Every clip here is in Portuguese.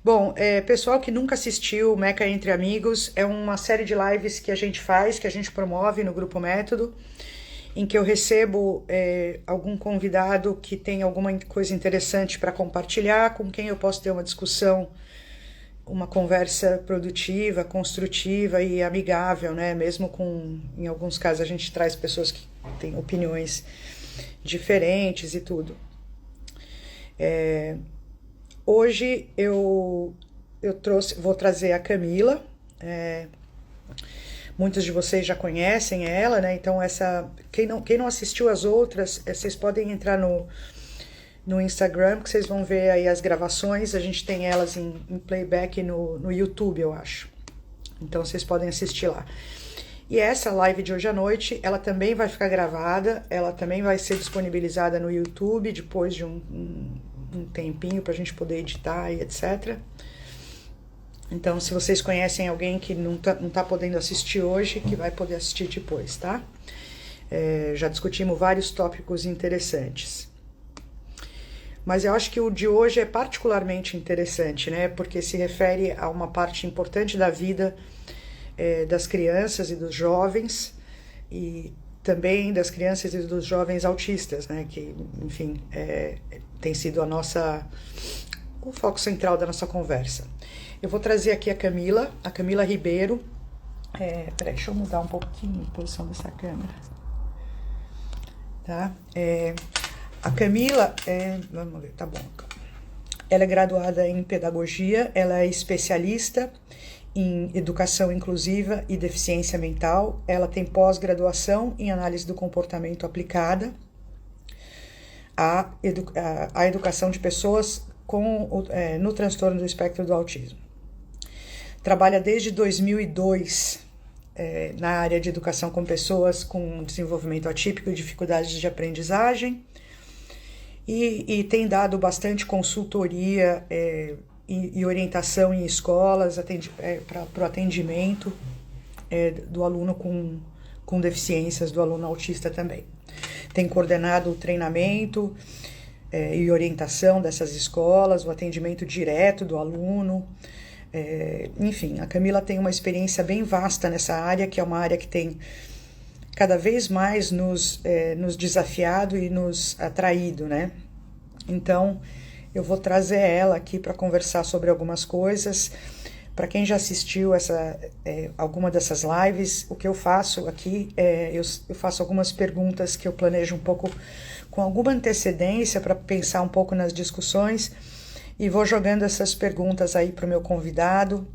Bom, pessoal que nunca assistiu Meca Entre Amigos, é uma série de lives que a gente faz, que a gente promove no Grupo Método, em que eu recebo algum convidado que tem alguma coisa interessante para compartilhar, com quem eu posso ter uma discussão, uma conversa produtiva, construtiva e amigável, né? Mesmo em alguns casos, a gente traz pessoas que têm opiniões diferentes e tudo. Hoje vou trazer a Camila. Muitos de vocês já conhecem ela, né? Então quem não assistiu as outras, vocês podem entrar no Instagram, que vocês vão ver aí as gravações. A gente tem elas em playback no YouTube, eu acho. Então vocês podem assistir lá. E essa live de hoje à noite, ela também vai ficar gravada, ela também vai ser disponibilizada no YouTube depois de um tempinho para a gente poder editar e etc. Então, se vocês conhecem alguém que não tá podendo assistir hoje, que vai poder assistir depois, tá? Já discutimos vários tópicos interessantes. Mas eu acho que o de hoje é particularmente interessante, né? Porque se refere a uma parte importante da vida das crianças e dos jovens, e também das crianças e dos jovens autistas, né? Que, enfim, tem sido o foco central da nossa conversa. Eu vou trazer aqui a Camila Ribeiro. Peraí, deixa eu mudar um pouquinho a posição dessa câmera. Tá? A Camila, vamos ver, tá bom. Ela é graduada em pedagogia, ela é especialista em educação inclusiva e deficiência mental. Ela tem pós-graduação em análise do comportamento aplicada à educação de pessoas no transtorno do espectro do autismo. Trabalha desde 2002 na área de educação com pessoas com desenvolvimento atípico e dificuldades de aprendizagem e tem dado bastante consultoria e orientação em escolas para o atendimento do aluno com deficiências, do aluno autista também. Tem coordenado o treinamento e orientação dessas escolas, o atendimento direto do aluno. Enfim, a Camila tem uma experiência bem vasta nessa área, que é uma área que tem cada vez mais nos desafiado e nos atraído, né? Então, eu vou trazer ela aqui para conversar sobre algumas coisas. Para quem já assistiu alguma dessas lives, o que eu faço aqui eu faço algumas perguntas que eu planejo um pouco com alguma antecedência para pensar um pouco nas discussões e vou jogando essas perguntas aí para o meu convidado.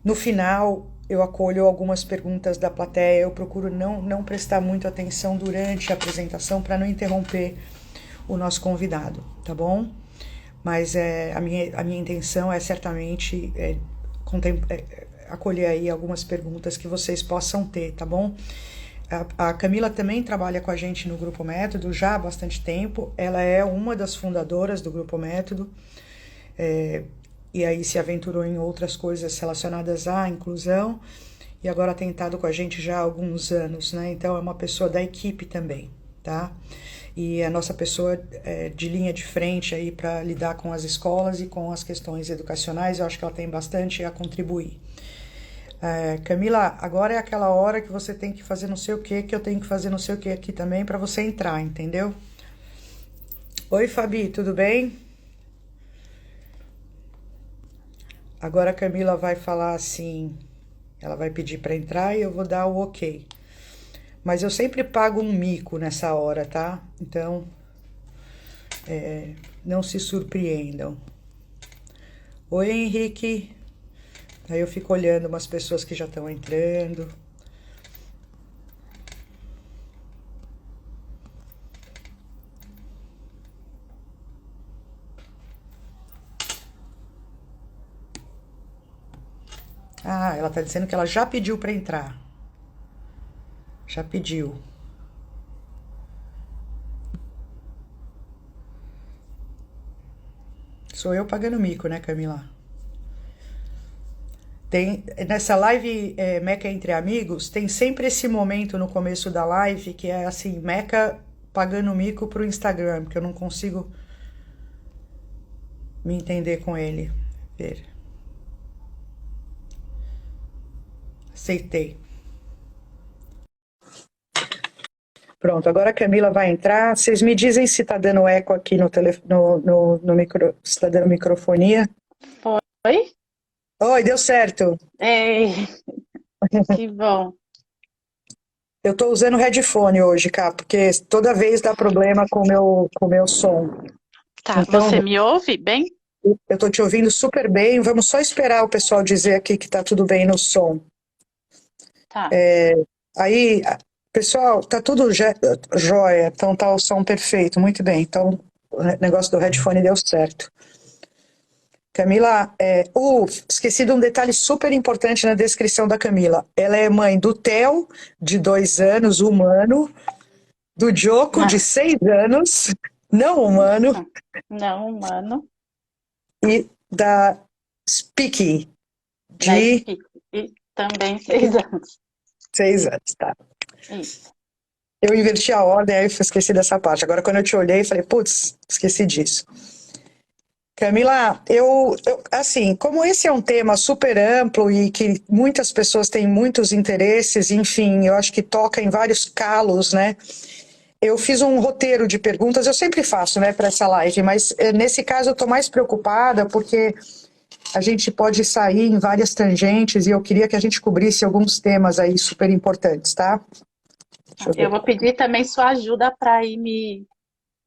No final, eu acolho algumas perguntas da plateia, eu procuro não prestar muito atenção durante a apresentação para não interromper o nosso convidado, tá bom? Mas a minha intenção é certamente acolher aí algumas perguntas que vocês possam ter, tá bom? A Camila também trabalha com a gente no Grupo Método já há bastante tempo. Ela é uma das fundadoras do Grupo Método e aí se aventurou em outras coisas relacionadas à inclusão e agora tem estado com a gente já há alguns anos, né? Então é uma pessoa da equipe também, tá? E a nossa pessoa de linha de frente aí para lidar com as escolas e com as questões educacionais. Eu acho que ela tem bastante a contribuir. Camila, agora é aquela hora que você tem que fazer não sei o que eu tenho que fazer não sei o que aqui também para você entrar, entendeu? Oi, Fabi, tudo bem? Agora a Camila vai falar assim, ela vai pedir para entrar e eu vou dar o ok. Mas eu sempre pago um mico nessa hora, tá? Então, não se surpreendam. Oi, Henrique. Aí eu fico olhando umas pessoas que já estão entrando. Ah, ela tá dizendo que ela já pediu para entrar. Já pediu. Sou eu pagando mico, né, Camila? Nessa live Meca Entre Amigos, tem sempre esse momento no começo da live que é assim, Meca pagando mico pro Instagram, porque eu não consigo me entender com ele. Ver. Aceitei. Pronto, agora a Camila vai entrar. Vocês me dizem se está dando eco aqui no micro, se está dando microfonia. Oi? Oi, deu certo. Ei, que bom. Eu estou usando headphone hoje, cá, porque toda vez dá problema com o meu som. Tá, Então, você me ouve bem? eu estou te ouvindo super bem. Vamos só esperar o pessoal dizer aqui que está tudo bem no som. Tá. Aí, pessoal, tá tudo jóia. Então tá o som perfeito, muito bem. Então o negócio do headphone deu certo. Camila, esqueci de um detalhe super importante na descrição da Camila. Ela é mãe do Theo, de 2 anos, humano, do Joko, de Não, 6 anos, não humano, não humano, e da Speaky, da de Speak. E também 6 anos. 6 anos, tá? Isso. Eu inverti a ordem, aí eu esqueci dessa parte. Agora, quando eu te olhei, falei, putz, esqueci disso. Camila, assim, como esse é um tema super amplo e que muitas pessoas têm muitos interesses, enfim, eu acho que toca em vários calos, né? Eu fiz um roteiro de perguntas, eu sempre faço, né, para essa live, mas nesse caso eu estou mais preocupada porque a gente pode sair em várias tangentes e eu queria que a gente cobrisse alguns temas aí super importantes, tá? Deixa eu Eu ver. vou pedir também sua ajuda para ir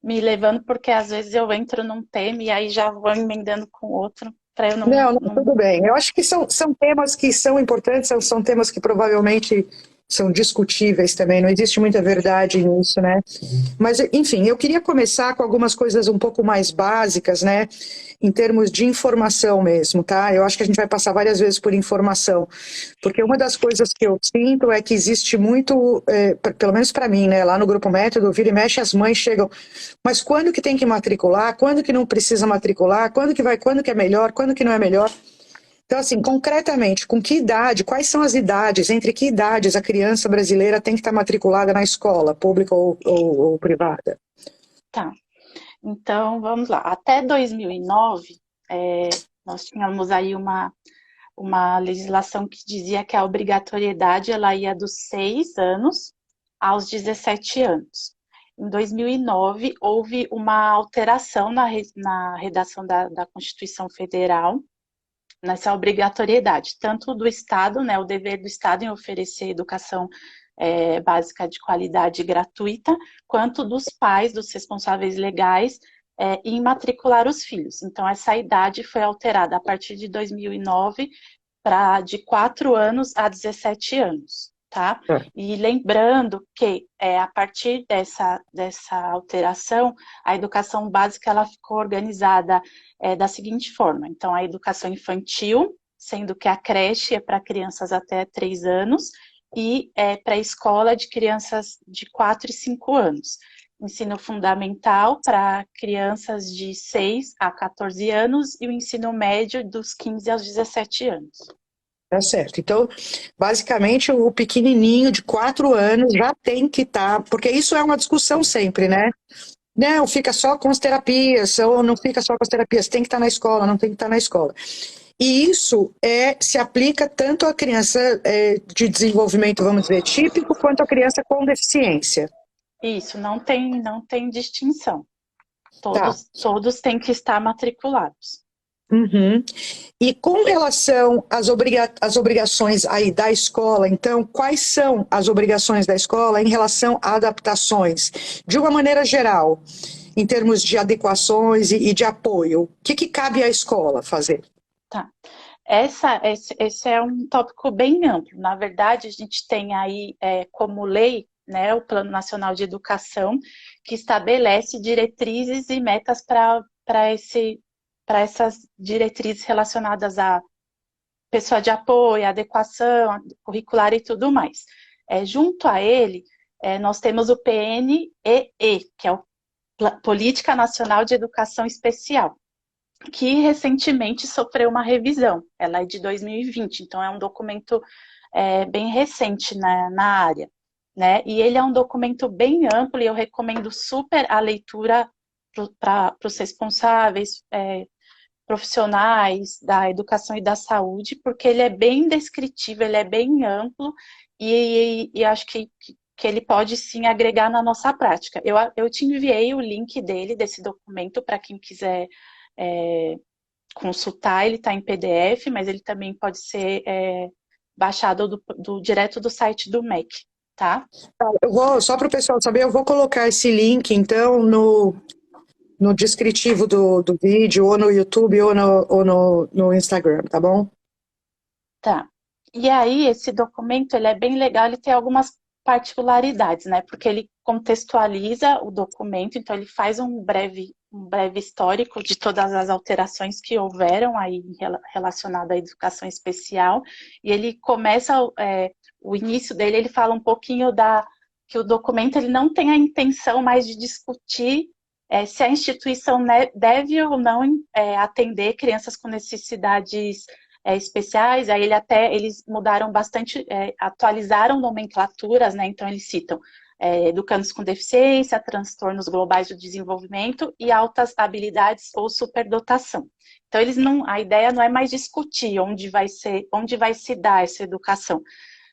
me levando, porque às vezes eu entro num tema e aí já vou emendando com outro, para eu Não, não, não. tudo bem. Eu acho que são temas que são importantes, são temas que provavelmente são discutíveis também, não existe muita verdade nisso, né? Mas, enfim, eu queria começar com algumas coisas um pouco mais básicas, né? Em termos de informação mesmo, tá? Eu acho que a gente vai passar várias vezes por informação, porque uma das coisas que eu sinto é que existe muito, pelo menos para mim, né? Lá no Grupo Método, vira e mexe, as mães chegam, mas quando que tem que matricular? Quando que não precisa matricular? Quando que vai? Quando que é melhor? Quando que não é melhor? Então, assim, concretamente, com que idade, quais são as idades, entre que idades a criança brasileira tem que estar matriculada na escola, pública ou privada? Tá. Então, vamos lá. Até 2009, nós tínhamos aí uma legislação que dizia que a obrigatoriedade ela ia dos 6 anos aos 17 anos. Em 2009, houve uma alteração na redação da Constituição Federal, nessa obrigatoriedade, tanto do Estado, né, o dever do Estado em oferecer educação básica de qualidade gratuita, quanto dos pais, dos responsáveis legais, em matricular os filhos. Então, essa idade foi alterada a partir de 2009 de 4 anos a 17 anos, tá? E lembrando que a partir dessa alteração, a educação básica ela ficou organizada da seguinte forma. Então, a educação infantil, sendo que a creche é para crianças até 3 anos, e pré-escola de crianças de 4 e 5 anos. Ensino fundamental para crianças de 6 a 14 anos e o ensino médio dos 15 aos 17 anos. Tá certo. Então, basicamente, o pequenininho de 4 anos já tem que estar, porque isso é uma discussão sempre, né? Não, fica só com as terapias, ou não fica só com as terapias, tem que estar na escola, não tem que estar na escola. E isso se aplica tanto à criança de desenvolvimento, vamos dizer, típico, quanto à criança com deficiência. Isso, não tem distinção. Tá. Todos têm que estar matriculados. Uhum. E com relação às obrigações aí da escola, então, quais são as obrigações da escola em relação a adaptações? De uma maneira geral, em termos de adequações e de apoio, o que cabe à escola fazer? Tá. Esse é um tópico bem amplo. Na verdade, a gente tem aí como lei, né, o Plano Nacional de Educação, que estabelece diretrizes e metas para essas diretrizes relacionadas a pessoa de apoio, adequação curricular e tudo mais. Junto a ele, nós temos o PNEE, que é o Política Nacional de Educação Especial, que recentemente sofreu uma revisão. Ela é de 2020, então é um documento bem recente na área. Né? E ele é um documento bem amplo e eu recomendo super a leitura para os responsáveis, profissionais da educação e da saúde, porque ele é bem descritivo, ele é bem amplo e acho que ele pode sim agregar na nossa prática. Eu te enviei o link dele, desse documento, para quem quiser consultar, ele está em PDF, mas ele também pode ser baixado direto do site do MEC, tá? Eu vou, só para o pessoal saber, eu vou colocar esse link, então, no descritivo do vídeo, ou no YouTube, ou no Instagram, tá bom? Tá. E aí, esse documento, ele é bem legal, ele tem algumas particularidades, né? Porque ele contextualiza o documento, então ele faz um breve histórico de todas as alterações que houveram aí relacionadas à educação especial, e ele começa, o início dele, ele fala um pouquinho que o documento ele não tem a intenção mais de discutir se a instituição deve ou não atender crianças com necessidades especiais. Aí eles mudaram bastante, atualizaram nomenclaturas, né? Então eles citam educandos com deficiência, transtornos globais do desenvolvimento e altas habilidades ou superdotação. Então a ideia não é mais discutir onde vai se dar essa educação,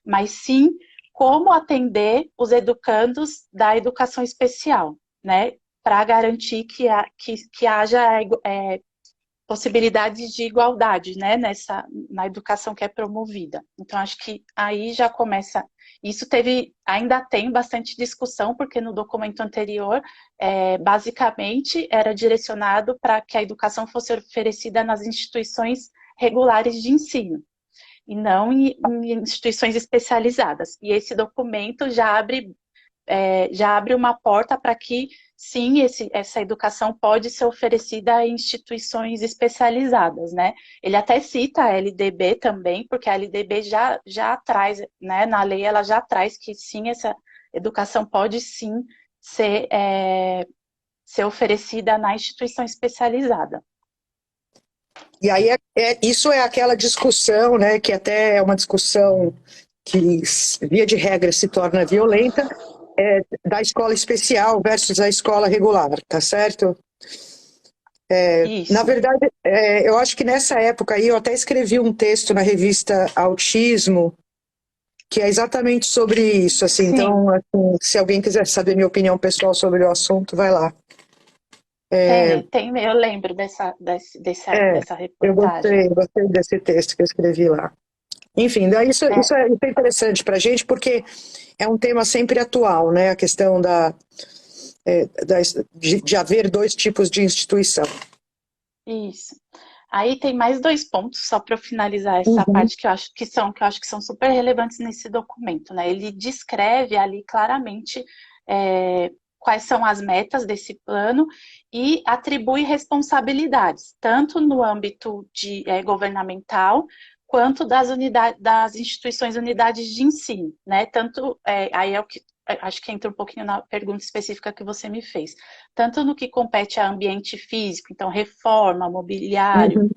mas sim como atender os educandos da educação especial, né? Para garantir que haja possibilidades de igualdade, né, na educação que é promovida. Então, acho que aí já começa. Isso ainda tem bastante discussão, porque no documento anterior, basicamente, era direcionado para que a educação fosse oferecida nas instituições regulares de ensino, e não em instituições especializadas. E esse documento já abre uma porta para que, sim, essa educação pode ser oferecida em instituições especializadas, né? Ele até cita a LDB também, porque a LDB já traz, né, na lei ela já traz que, sim, essa educação pode, sim, ser oferecida na instituição especializada. E aí isso é aquela discussão, né, que até é uma discussão que, via de regra, se torna violenta, da escola especial versus a escola regular, tá certo? Na Isso. verdade, eu acho que nessa época aí eu até escrevi um texto na revista Autismo, que é exatamente sobre isso, assim. Sim. Então, assim, se alguém quiser saber minha opinião pessoal sobre o assunto, vai lá. Eu lembro dessa Eu reportagem. gostei desse texto que eu escrevi lá. Enfim, daí isso é interessante para a gente, porque é um tema sempre atual, né? A questão de haver dois tipos de instituição. Isso. Aí tem mais 2 pontos, só para eu finalizar essa parte que eu acho que são super relevantes nesse documento, né? Ele descreve ali claramente quais são as metas desse plano e atribui responsabilidades, tanto no âmbito governamental, quanto das instituições unidades de ensino, né? Tanto, aí é o que acho que entra um pouquinho na pergunta específica que você me fez, tanto no que compete a ambiente físico, então reforma, mobiliário,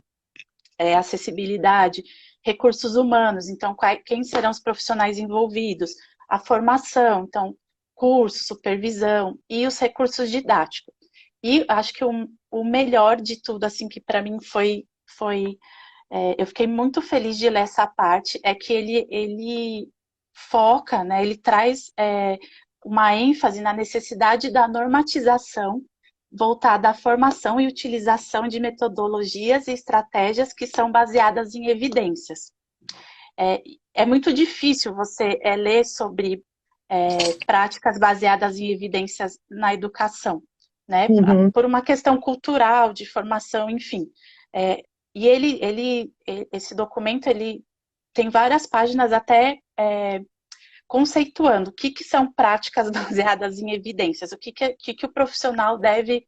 acessibilidade, recursos humanos, então quem serão os profissionais envolvidos, a formação, então curso, supervisão e os recursos didáticos. E acho que o melhor de tudo, assim, que para mim eu fiquei muito feliz de ler essa parte, é que ele foca, né, ele traz uma ênfase na necessidade da normatização voltada à formação e utilização de metodologias e estratégias que são baseadas em evidências. É muito difícil você ler sobre práticas baseadas em evidências na educação, né? Por uma questão cultural, de formação, enfim. E esse documento, ele tem várias páginas até conceituando o que são práticas baseadas em evidências, o que o profissional deve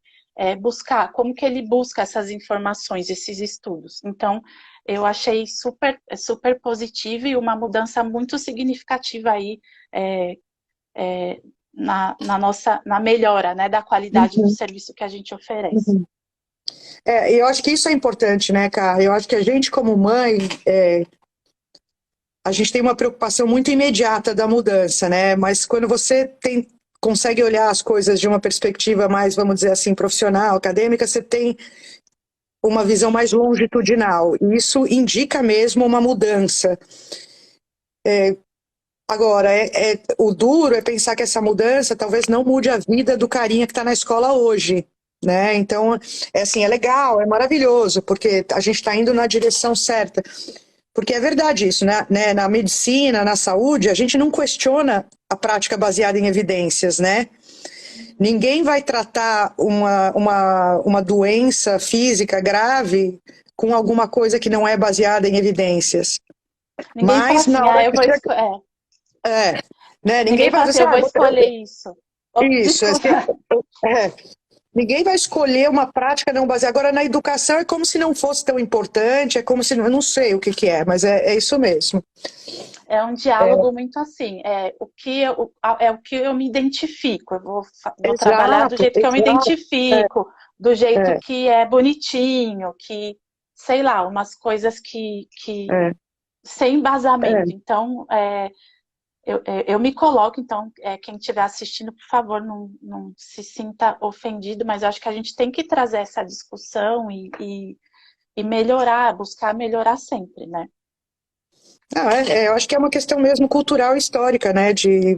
buscar, como que ele busca essas informações, esses estudos. Então, eu achei super, super positivo e uma mudança muito significativa aí na melhora, né, da qualidade do serviço que a gente oferece. Eu acho que isso é importante, né, Cá? Eu acho que a gente, como mãe, a gente tem uma preocupação muito imediata da mudança, né? Mas quando você consegue olhar as coisas de uma perspectiva mais, vamos dizer assim, profissional, acadêmica, você tem uma visão mais longitudinal. E isso indica mesmo uma mudança. Agora, o duro é pensar que essa mudança talvez não mude a vida do carinha que está na escola hoje, né? Então, assim, é legal, é maravilhoso, porque a gente está indo na direção certa. Porque é verdade isso, né? Na medicina, na saúde, a gente não questiona a prática baseada em evidências, né? Ninguém vai tratar uma doença física grave com alguma coisa que não é baseada em evidências. Ninguém fala Mas assim, na hora ah, eu que vou chega. escolher. Né? Ninguém Ninguém vai fala assim, dizer, eu vou escolher isso. Oh, isso, desculpa. é, ninguém vai escolher uma prática não baseada. Agora, na educação é como se não fosse tão importante, é como se, eu não sei o que que é, mas é isso mesmo. É um diálogo muito assim, é o que eu me identifico. Vou trabalhar do Exato, jeito que eu me exato, é, identifico, do jeito é, que é bonitinho, que, sei lá, umas coisas que é, sem é. embasamento. Então, eu me coloco, então, quem estiver assistindo, por favor, não se sinta ofendido, mas eu acho que a gente tem que trazer essa discussão e melhorar, buscar melhorar sempre, né? Não, eu acho que é uma questão mesmo cultural e histórica, né? De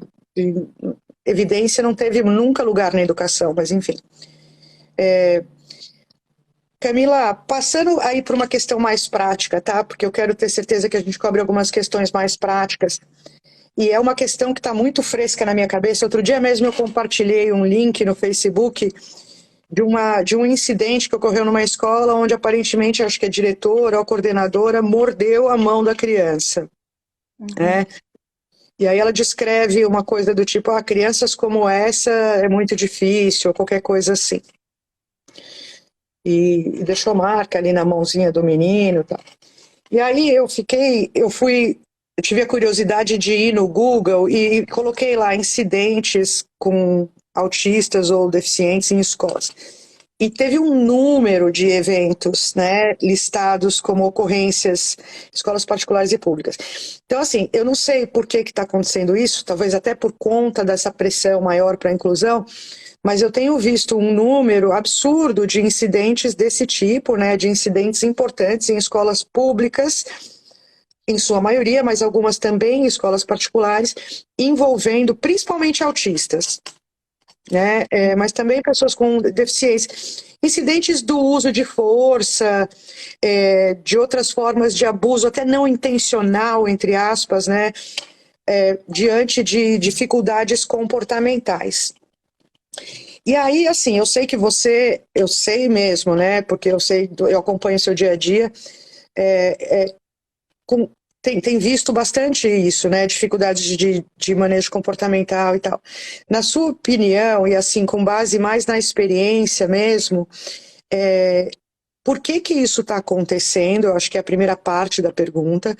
evidência não teve nunca lugar na educação, mas enfim. Camila, passando aí para uma questão mais prática, tá? Porque eu quero ter certeza que a gente cobre algumas questões mais práticas. E é uma questão que está muito fresca na minha cabeça. Outro dia mesmo eu compartilhei um link no Facebook de um incidente que ocorreu numa escola onde aparentemente, acho que a diretora ou coordenadora mordeu a mão da criança, Uhum. né? E aí ela descreve uma coisa do tipo, crianças como essa é muito difícil, ou qualquer coisa assim. E deixou marca ali na mãozinha do menino e tal. E aí eu tive a curiosidade de ir no Google e coloquei lá incidentes com autistas ou deficientes em escolas. E teve um número de eventos, né, listados como ocorrências em escolas particulares e públicas. Então, assim, eu não sei por que está acontecendo isso, talvez até por conta dessa pressão maior para a inclusão, mas eu tenho visto um número absurdo de incidentes desse tipo, né, de incidentes importantes em escolas públicas, em sua maioria, mas algumas também em escolas particulares, envolvendo principalmente autistas, né, mas também pessoas com deficiência. Incidentes do uso de força, de outras formas de abuso, até não intencional, entre aspas, né, diante de dificuldades comportamentais. E aí, assim, eu sei mesmo, né, porque eu acompanho o seu dia a dia, com, tem visto bastante isso, né, dificuldades de manejo comportamental e tal. Na sua opinião, e assim, com base mais na experiência mesmo, por que que isso está acontecendo? Eu acho que é a primeira parte da pergunta.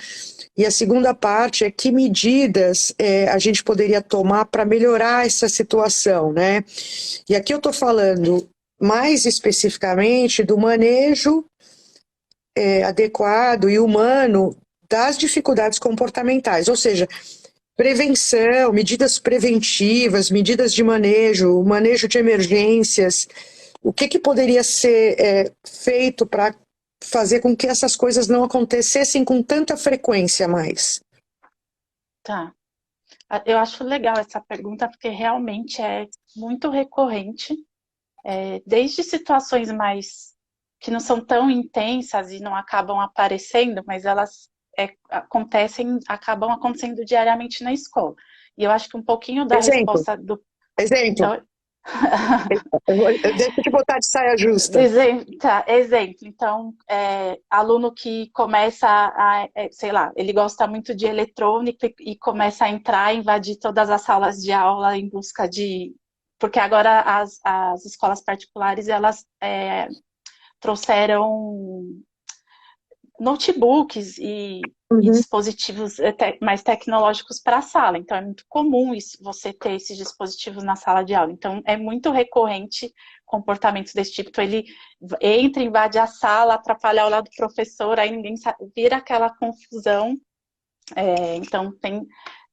E a segunda parte é que medidas a gente poderia tomar para melhorar essa situação, né? E aqui eu estou falando mais especificamente do manejo adequado e humano das dificuldades comportamentais, ou seja, prevenção, medidas preventivas, medidas de manejo, manejo de emergências, o que que poderia ser feito para fazer com que essas coisas não acontecessem com tanta frequência mais? Tá. Eu acho legal essa pergunta porque realmente é muito recorrente, desde situações mais que não são tão intensas e não acabam aparecendo, mas elas acabam acontecendo diariamente na escola. E eu acho que um pouquinho da Exemplo, resposta do. exemplo. Então, Deixa eu te botar de saia justa. exemplo. Então, aluno que começa sei lá, ele gosta muito de eletrônica e começa a entrar, invadir todas as salas de aula em busca de. Porque agora as escolas particulares, elas trouxeram notebooks e Uhum. dispositivos mais tecnológicos para a sala. Então, é muito comum você ter esses dispositivos na sala de aula. Então, é muito recorrente comportamentos desse tipo. Então, ele entra, invade a sala, atrapalha o lado do professor, aí ninguém sabe, vira aquela confusão. Então,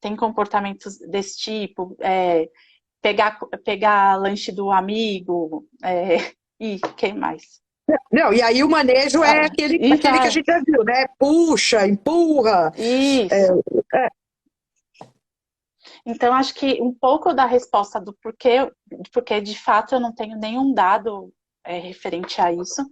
tem comportamentos desse tipo. Pegar lanche do amigo, e quem mais? Não, e aí o manejo é aquele que a gente já viu, né? Puxa, empurra. É, Isso. Então, acho que um pouco da resposta do porquê, porque de fato eu não tenho nenhum dado referente a isso,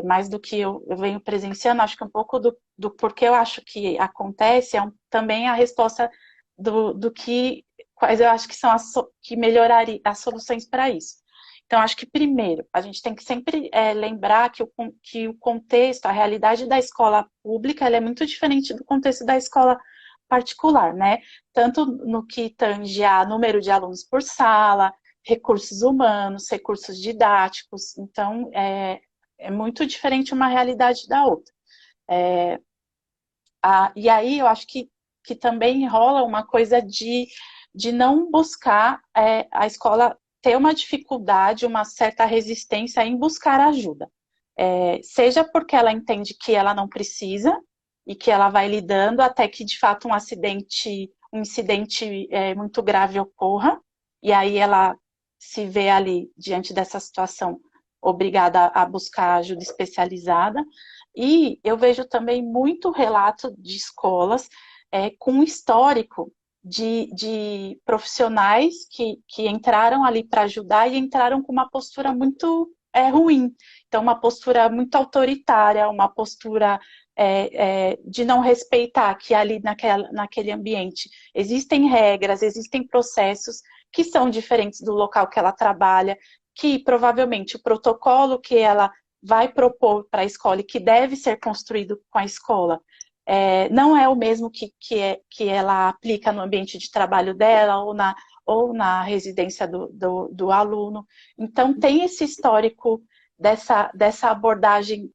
mais do que eu venho presenciando, acho que um pouco do porquê eu acho que acontece também a resposta do que, quais eu acho que são que melhoraria as soluções para isso. Então, acho que primeiro, a gente tem que sempre lembrar que o contexto, a realidade da escola pública, ela é muito diferente do contexto da escola particular, né? Tanto no que tange a número de alunos por sala, recursos humanos, recursos didáticos. Então, é muito diferente uma realidade da outra. E aí eu acho que também rola uma coisa de não buscar a escola ter uma dificuldade, uma certa resistência em buscar ajuda. Seja porque ela entende que ela não precisa e que ela vai lidando até que de fato um incidente muito grave ocorra, e aí ela se vê ali diante dessa situação obrigada a buscar ajuda especializada. E eu vejo também muito relato de escolas com histórico de profissionais que entraram ali para ajudar e entraram com uma postura muito ruim. Então, uma postura muito autoritária, uma postura de não respeitar que ali naquele ambiente existem regras, existem processos que são diferentes do local que ela trabalha, que provavelmente o protocolo que ela vai propor para a escola e que deve ser construído com a escola não é o mesmo que ela aplica no ambiente de trabalho dela ou na residência do aluno. Então, tem esse histórico dessa abordagem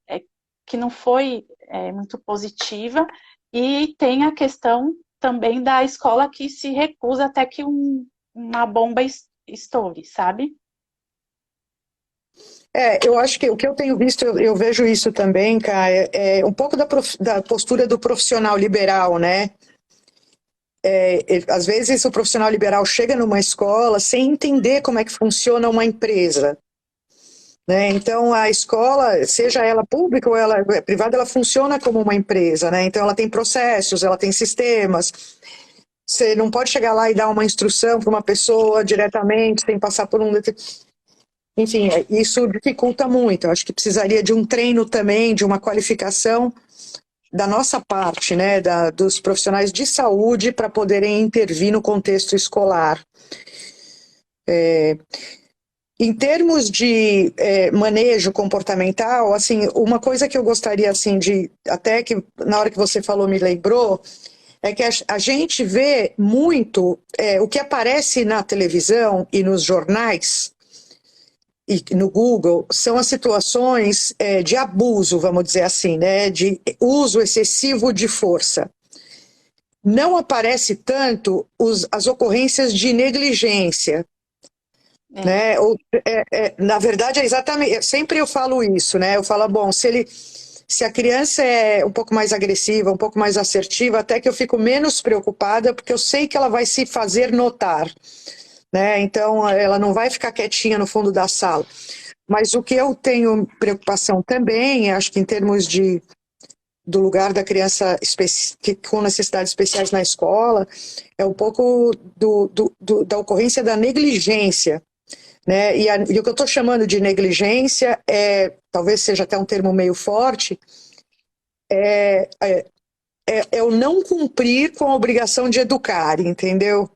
que não foi muito positiva, e tem a questão também da escola que se recusa até que uma bomba estoure, sabe? Eu acho que o que eu tenho visto, eu vejo isso também, cara, é um pouco da postura do profissional liberal, né? Às vezes o profissional liberal chega numa escola sem entender como é que funciona uma empresa, né? Então a escola, seja ela pública ou ela privada, ela funciona como uma empresa, né? Então ela tem processos, ela tem sistemas. Você não pode chegar lá e dar uma instrução para uma pessoa diretamente, sem passar por um. Enfim, isso dificulta muito. Eu acho que precisaria de um treino também, de uma qualificação da nossa parte, né, dos profissionais de saúde para poderem intervir no contexto escolar. Em termos de manejo comportamental, assim, uma coisa que eu gostaria, assim, até que na hora que você falou me lembrou, é que a gente vê muito o que aparece na televisão e nos jornais e no Google são as situações de abuso, vamos dizer assim, né, de uso excessivo de força. Não aparece tanto as ocorrências de negligência, né? Na verdade, é exatamente. Sempre eu falo isso, né? Eu falo, bom, se a criança é um pouco mais agressiva, um pouco mais assertiva, até que eu fico menos preocupada, porque eu sei que ela vai se fazer notar, né? Então, ela não vai ficar quietinha no fundo da sala. Mas o que eu tenho preocupação também, acho que em termos do lugar da criança com necessidades especiais na escola, é um pouco da ocorrência da negligência, né? E o que eu estou chamando de negligência talvez seja até um termo meio forte, é o não cumprir com a obrigação de educar, entendeu?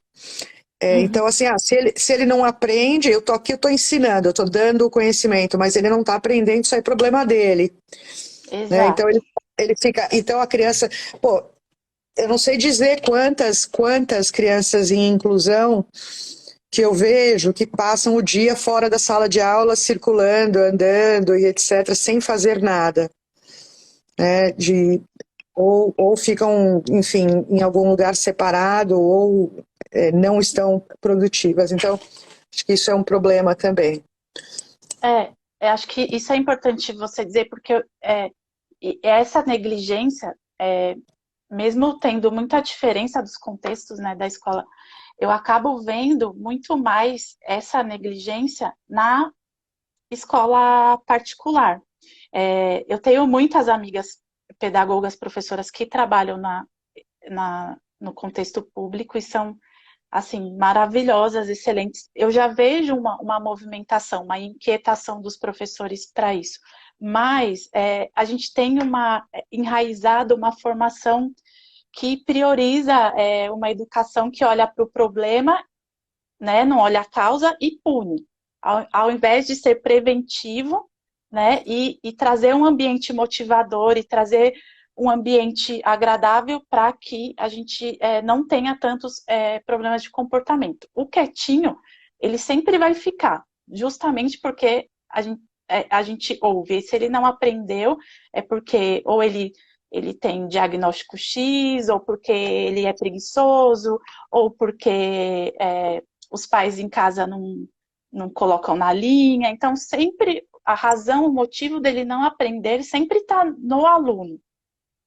Então, assim, se ele não aprende, eu tô aqui, eu tô ensinando, eu tô dando o conhecimento, mas ele não tá aprendendo, isso é problema dele, né? Então, Exato. ele fica... Então, a criança... Pô, eu não sei dizer quantas crianças em inclusão que eu vejo que passam o dia fora da sala de aula, circulando, andando e etc., sem fazer nada, né? Ou ficam, enfim, em algum lugar separado, ou não estão produtivas. Então, acho que isso é um problema também. Acho que isso é importante você dizer, porque essa negligência, mesmo tendo muita diferença dos contextos, né, da escola, eu acabo vendo muito mais essa negligência na escola particular. Eu tenho muitas amigas pedagogas, professoras que trabalham no contexto público e são, assim, maravilhosas, excelentes. Eu já vejo uma movimentação, uma inquietação dos professores para isso. Mas a gente tem enraizado uma formação que prioriza uma educação que olha para o problema, né, não olha a causa e pune, ao invés de ser preventivo, né, e trazer um ambiente motivador e trazer um ambiente agradável para que a gente não tenha tantos problemas de comportamento. O quietinho, ele sempre vai ficar, justamente porque a gente ouve. E se ele não aprendeu, é porque ou ele tem diagnóstico X, ou porque ele é preguiçoso, ou porque os pais em casa não colocam na linha. Então, sempre a razão, o motivo dele não aprender sempre está no aluno,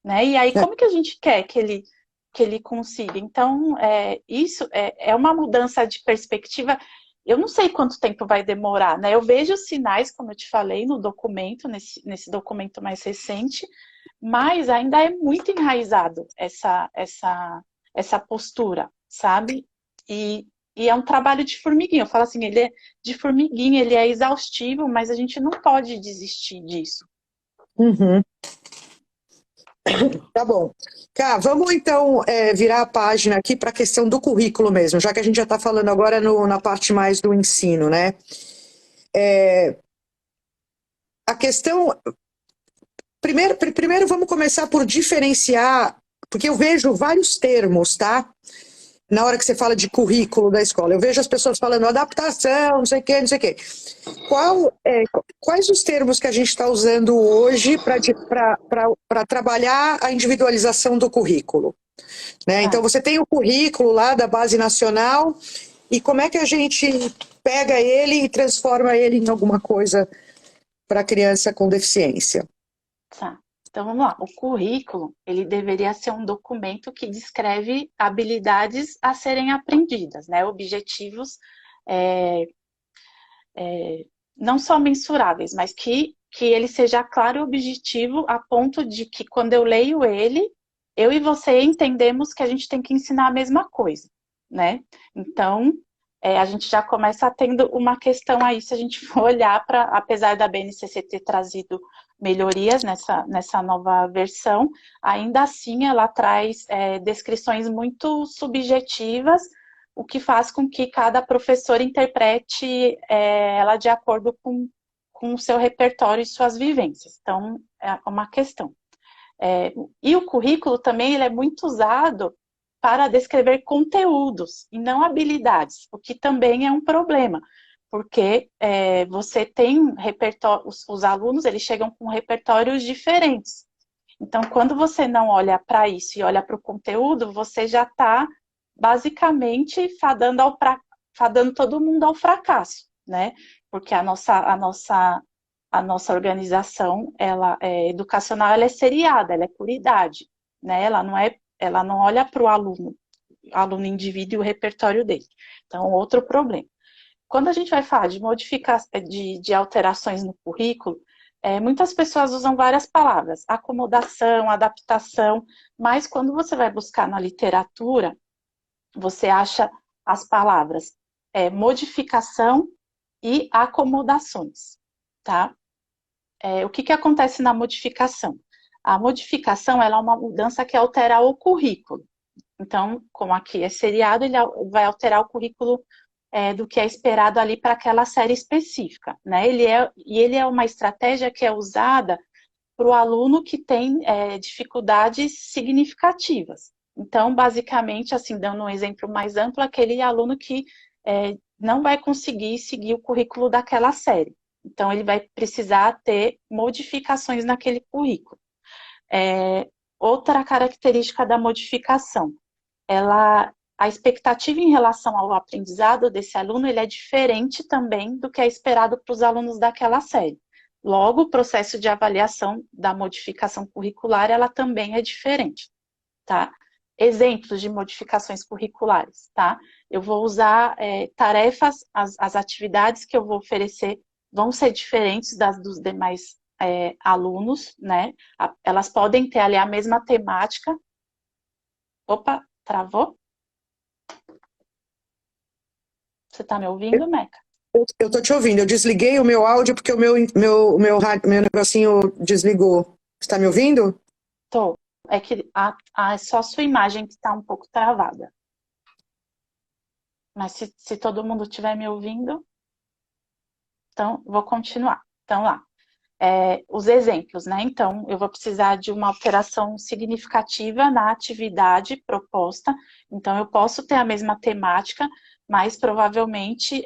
né? E aí, como que a gente quer que ele consiga? Então, isso é uma mudança de perspectiva. Eu não sei quanto tempo vai demorar, né? Eu vejo sinais, como eu te falei, no documento, nesse documento mais recente, mas ainda é muito enraizado essa postura, sabe? E é um trabalho de formiguinha. Eu falo assim, ele é de formiguinha, ele é exaustivo, mas a gente não pode desistir disso. Uhum. Tá bom. Cá, vamos então virar a página aqui para a questão do currículo mesmo, já que a gente já está falando agora na parte mais do ensino, né? A questão. Primeiro vamos começar por diferenciar, porque eu vejo vários termos, tá? Na hora que você fala de currículo da escola, eu vejo as pessoas falando adaptação, não sei o quê, não sei o quê. Quais os termos que a gente está usando hoje para trabalhar a individualização do currículo? Né? Então, você tem o currículo lá da Base Nacional, e como é que a gente pega ele e transforma ele em alguma coisa para a criança com deficiência? Tá. Então, vamos lá. O currículo, ele deveria ser um documento que descreve habilidades a serem aprendidas, né? Objetivos não só mensuráveis, mas que ele seja claro e objetivo a ponto de que quando eu leio ele, eu e você entendemos que a gente tem que ensinar a mesma coisa, né? Então, a gente já começa tendo uma questão aí, se a gente for olhar para, apesar da BNCC ter trazido melhorias nessa nova versão, ainda assim ela traz descrições muito subjetivas, o que faz com que cada professor interprete ela de acordo com o seu repertório e suas vivências. Então, é uma questão. E o currículo também ele é muito usado para descrever conteúdos e não habilidades, o que também é um problema, porque você tem repertório, os alunos eles chegam com repertórios diferentes. Então, quando você não olha para isso e olha para o conteúdo, você já está basicamente fadando todo mundo ao fracasso, né? Porque a nossa organização educacional ela é seriada, ela é por idade, né? Ela não olha para o aluno indivíduo e o repertório dele. Então, outro problema. Quando a gente vai falar de alterações no currículo, muitas pessoas usam várias palavras, acomodação, adaptação, mas quando você vai buscar na literatura, você acha as palavras modificação e acomodações, tá? O que acontece na modificação? A modificação ela é uma mudança que altera o currículo. Então, como aqui é seriado, ele vai alterar o currículo do que é esperado ali para aquela série específica, né? Ele é uma estratégia que é usada para o aluno que tem dificuldades significativas. Então, basicamente, assim, dando um exemplo mais amplo, aquele aluno que não vai conseguir seguir o currículo daquela série. Então, ele vai precisar ter modificações naquele currículo. Outra característica da modificação, a expectativa em relação ao aprendizado desse aluno ele é diferente também do que é esperado para os alunos daquela série. Logo, o processo de avaliação da modificação curricular, ela também é diferente, tá? Exemplos de modificações curriculares, tá? Eu vou usar tarefas, as atividades que eu vou oferecer vão ser diferentes dos demais alunos, né? Elas podem ter ali a mesma temática. Opa, travou? Você está me ouvindo, Meca? Eu tô te ouvindo. Eu desliguei o meu áudio porque o meu negocinho desligou. Você tá me ouvindo? Tô. É que é só a sua imagem que está um pouco travada. Mas se todo mundo estiver me ouvindo, então vou continuar. Então, lá. Os exemplos, né? Então, eu vou precisar de uma alteração significativa na atividade proposta. Então, eu posso ter a mesma temática, mas provavelmente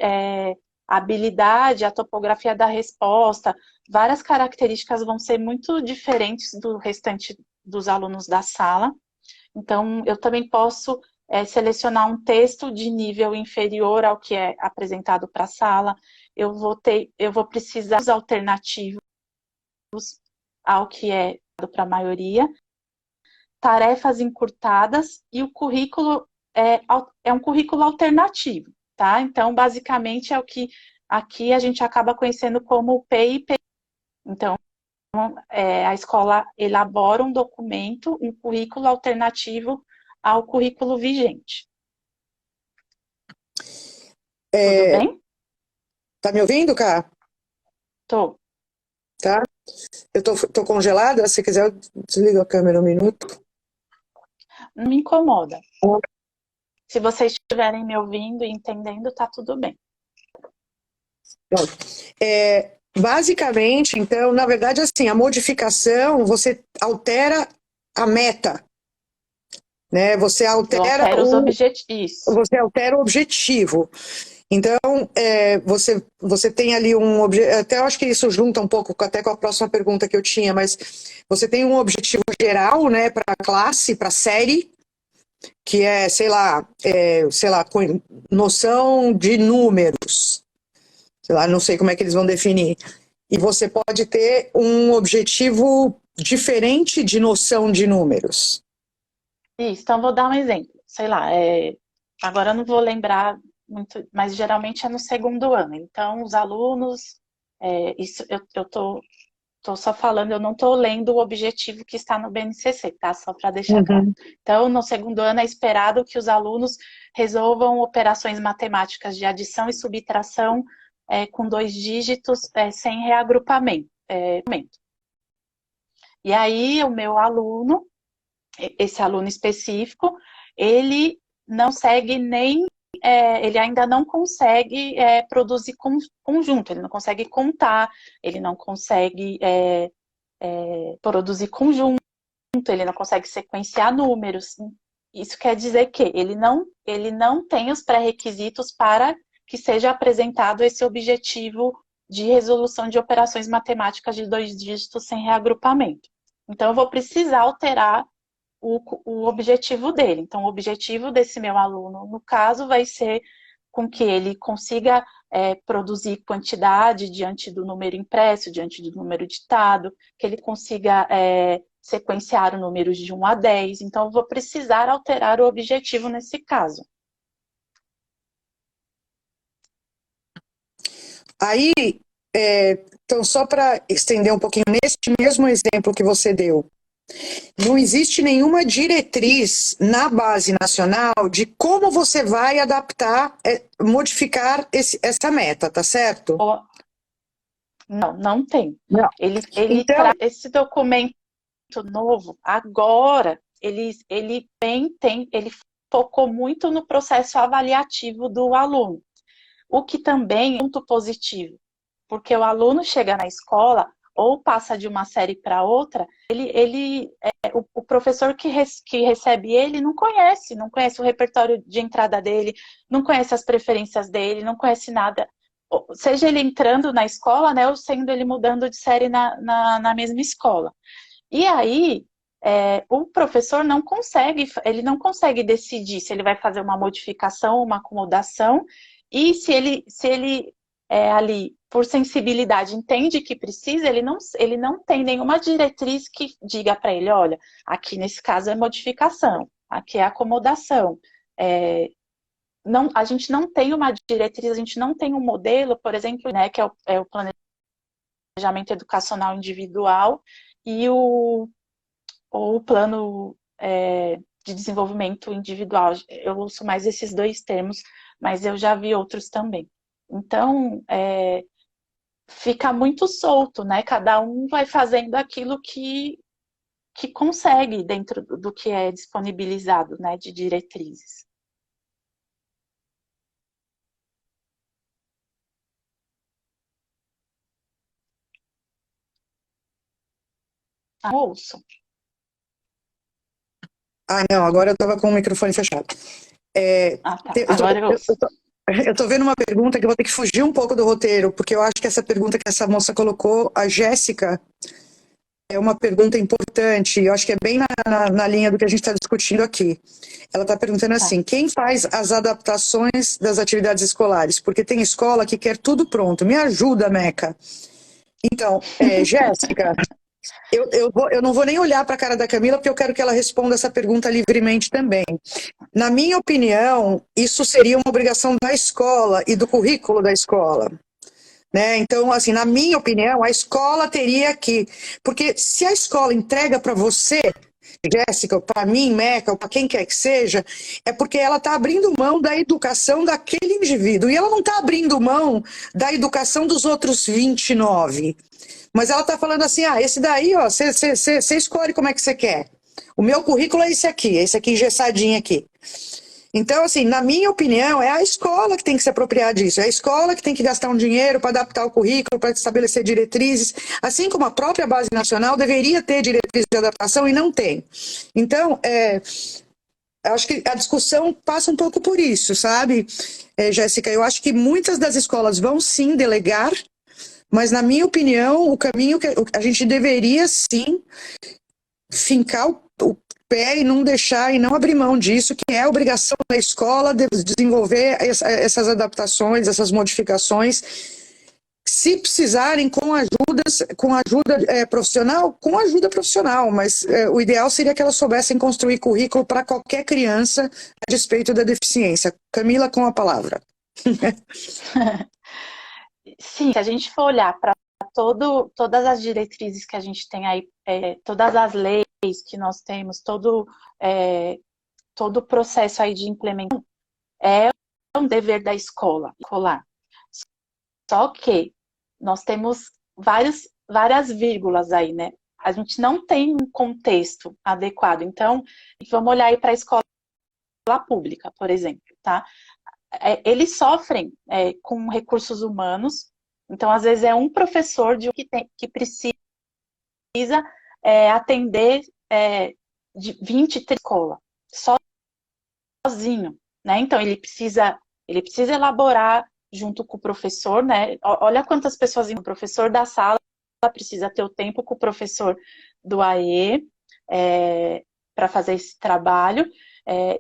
a habilidade, a topografia da resposta, várias características vão ser muito diferentes do restante dos alunos da sala. Então, eu também posso selecionar um texto de nível inferior ao que é apresentado para a sala. Eu vou precisar de alternativos ao que é dado para a maioria, tarefas encurtadas e o currículo é um currículo alternativo, tá? Então, basicamente, é o que aqui a gente acaba conhecendo como PIP. Então, a escola elabora um documento, um currículo alternativo ao currículo vigente. Tudo bem? Tá me ouvindo, Cá? Tô. Tá? Eu tô congelada? Se quiser, eu desligo a câmera um minuto. Não me incomoda. Se vocês estiverem me ouvindo e entendendo, tá tudo bem. Bom, basicamente, então, na verdade, assim, a modificação, você altera a meta, né? Você altera os objetivos. Você altera o objetivo. Então, você tem ali um objetivo. Até eu acho que isso junta um pouco até com a próxima pergunta que eu tinha, mas você tem um objetivo geral, né, para a classe, para a série, que é, sei lá, noção de números. Sei lá, não sei como é que eles vão definir. E você pode ter um objetivo diferente de noção de números. Isso, então vou dar um exemplo. Sei lá, agora eu não vou lembrar muito, mas geralmente é no segundo ano. Então, os alunos, isso eu tô só falando, eu não estou lendo o objetivo que está no BNCC, tá? Só para deixar claro. Então, no segundo ano é esperado que os alunos resolvam operações matemáticas de adição e subtração com 2 dígitos sem reagrupamento. E aí, o meu aluno, esse aluno específico, ele não segue nem, ele ainda não consegue produzir conjunto, ele não consegue contar, ele não consegue produzir conjunto, ele não consegue sequenciar números. Isso quer dizer que ele não tem os pré-requisitos para que seja apresentado esse objetivo de resolução de operações matemáticas de 2 dígitos sem reagrupamento. Então, eu vou precisar alterar o objetivo dele. Então, o objetivo desse meu aluno, no caso, vai ser com que ele consiga produzir quantidade diante do número impresso, diante do número ditado, que ele consiga sequenciar números de 1 a 10. Então, eu vou precisar alterar o objetivo nesse caso. Aí, então, só para estender um pouquinho, neste mesmo exemplo que você deu, não existe nenhuma diretriz na base nacional de como você vai adaptar, modificar essa meta, tá certo? Não tem. Não. Ele Então, traz esse documento novo, agora, ele focou muito no processo avaliativo do aluno, o que também é muito positivo, porque o aluno chega na escola ou passa de uma série para outra, o professor que recebe ele não conhece o repertório de entrada dele, não conhece as preferências dele, não conhece nada, seja ele entrando na escola, né, ou sendo ele mudando de série na mesma escola. E aí, o professor ele não consegue decidir se ele vai fazer uma modificação, uma acomodação, e se ele ali, por sensibilidade, entende que precisa, ele não tem nenhuma diretriz que diga para ele, olha, aqui nesse caso é modificação, aqui é acomodação. A gente não tem uma diretriz, a gente não tem um modelo, por exemplo, né, que é o planejamento planejamento educacional individual e o plano de desenvolvimento individual. Eu uso mais esses dois termos, mas eu já vi outros também. Então, fica muito solto, né? Cada um vai fazendo aquilo que consegue dentro do que é disponibilizado, né, de diretrizes. Ah, ouço. Ah, não, agora eu estava com o microfone fechado. Ah, tá. Agora eu ouço. Eu tô vendo uma pergunta que eu vou ter que fugir um pouco do roteiro, porque eu acho que essa pergunta que essa moça colocou, a Jéssica, é uma pergunta importante, eu acho que é bem na linha do que a gente está discutindo aqui. Ela está perguntando assim, quem faz as adaptações das atividades escolares? Porque tem escola que quer tudo pronto. Me ajuda, Meca. Então, Jéssica, eu não vou nem olhar para a cara da Camila, porque eu quero que ela responda essa pergunta livremente também. Na minha opinião, isso seria uma obrigação da escola e do currículo da escola. Né? Então, assim, na minha opinião, a escola teria que... Porque se a escola entrega para você, Jéssica, para mim, Meca, ou para quem quer que seja, é porque ela está abrindo mão da educação daquele indivíduo. E ela não está abrindo mão da educação dos outros 29. Mas ela está falando assim, esse daí, ó, você escolhe como é que você quer. O meu currículo é esse aqui engessadinho aqui. Então, assim, na minha opinião, é a escola que tem que se apropriar disso. É a escola que tem que gastar um dinheiro para adaptar o currículo, para estabelecer diretrizes. Assim como a própria Base Nacional deveria ter diretrizes de adaptação e não tem. Então, acho que a discussão passa um pouco por isso, sabe, Jéssica? Eu acho que muitas das escolas vão sim delegar, mas, na minha opinião, o caminho que a gente deveria sim fincar o pé e não deixar e não abrir mão disso, que é a obrigação da escola de desenvolver essas adaptações, essas modificações, se precisarem com ajuda profissional, com ajuda profissional, mas o ideal seria que elas soubessem construir currículo para qualquer criança a despeito da deficiência. Camila, com a palavra. Sim, se a gente for olhar para todas as diretrizes que a gente tem aí, todas as leis que nós temos, todo o processo aí de implementação, é um dever da escola escolar. Só que nós temos várias vírgulas aí, né? A gente não tem um contexto adequado. Então, vamos olhar aí para a escola pública, por exemplo, tá? Eles sofrem com recursos humanos. Então, às vezes, é um professor que precisa atender de 20, 30 escolas, sozinho, né? Então, ele precisa elaborar junto com o professor, né? Olha quantas pessoas, o professor da sala precisa ter o tempo com o professor do AE para fazer esse trabalho,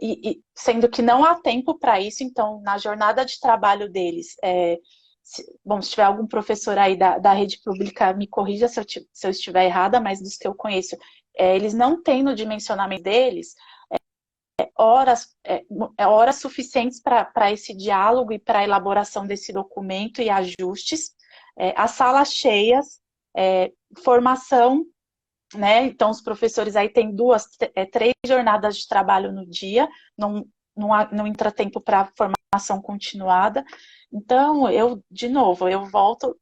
e sendo que não há tempo para isso, então, na jornada de trabalho deles, se tiver algum professor aí da rede pública, me corrija se eu estiver errada, mas dos que eu conheço, eles não têm no dimensionamento deles horas suficientes para esse diálogo e para a elaboração desse documento e ajustes, as salas cheias, formação, né? Então, os professores aí têm 3 jornadas de trabalho no dia, não entra tempo para formação continuada. Então, de novo, eu volto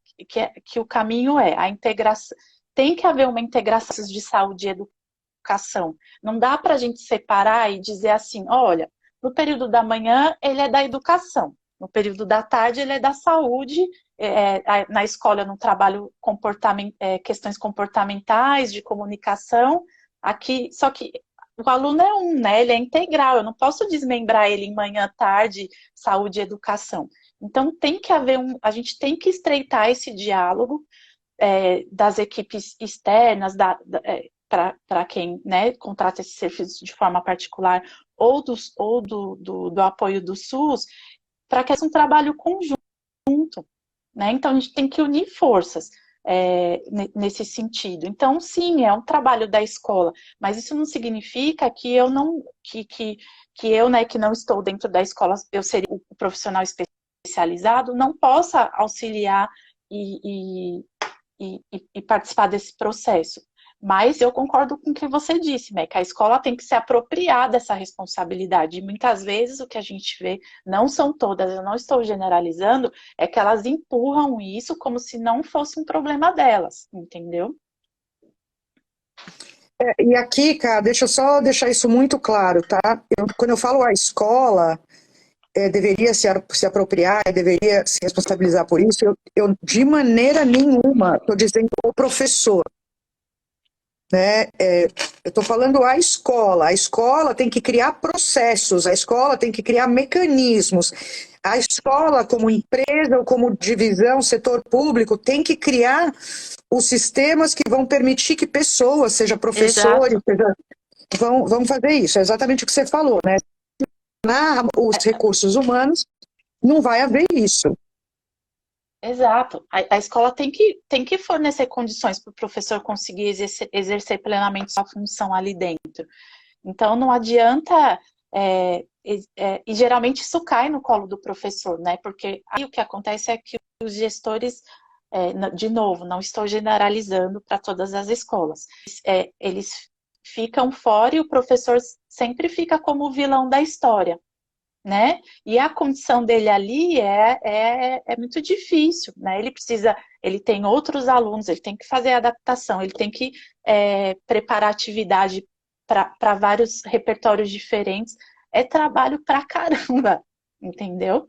que o caminho é a integração. Tem que haver uma integração de saúde e educação. Não dá para a gente separar e dizer assim, olha, no período da manhã ele é da educação, no período da tarde ele é da saúde, na escola eu não trabalho questões comportamentais, de comunicação, aqui, só que o aluno é né? Ele é integral, eu não posso desmembrar ele em manhã, tarde, saúde e educação. Então tem que haver a gente tem que estreitar esse diálogo das equipes externas, para quem, né, contrata esses serviços de forma particular, ou do apoio do SUS, para que seja um trabalho conjunto, né? Então, a gente tem que unir forças nesse sentido. Então, sim, é um trabalho da escola, mas isso não significa que eu não, né, que não estou dentro da escola, eu seria o profissional especializado, não possa auxiliar e e participar desse processo. Mas eu concordo com o que você disse, né, que a escola tem que se apropriar dessa responsabilidade. E muitas vezes o que a gente vê, não são todas, eu não estou generalizando, é que elas empurram isso como se não fosse um problema delas, entendeu? E aqui, cara, deixa eu só deixar isso muito claro, tá? Quando eu falo a escola, deveria se apropriar, deveria se responsabilizar por isso, eu de maneira nenhuma estou dizendo o professor. Né? Eu estou falando a escola tem que criar processos, a escola tem que criar mecanismos, a escola como empresa ou como divisão, setor público, tem que criar os sistemas que vão permitir que pessoas, seja professores, vão fazer isso, é exatamente o que você falou, né? Os recursos humanos, não vai haver isso. Exato. A escola tem que fornecer condições para o professor conseguir exercer plenamente sua função ali dentro. Então, não adianta. E geralmente isso cai no colo do professor, né? Porque aí o que acontece é que os gestores, de novo, não estou generalizando para todas as escolas, eles ficam fora e o professor sempre fica como o vilão da história. Né? E a condição dele ali é muito difícil, né? Ele tem outros alunos, ele tem que fazer adaptação, ele tem que preparar atividade para vários repertórios diferentes. É trabalho pra caramba, entendeu?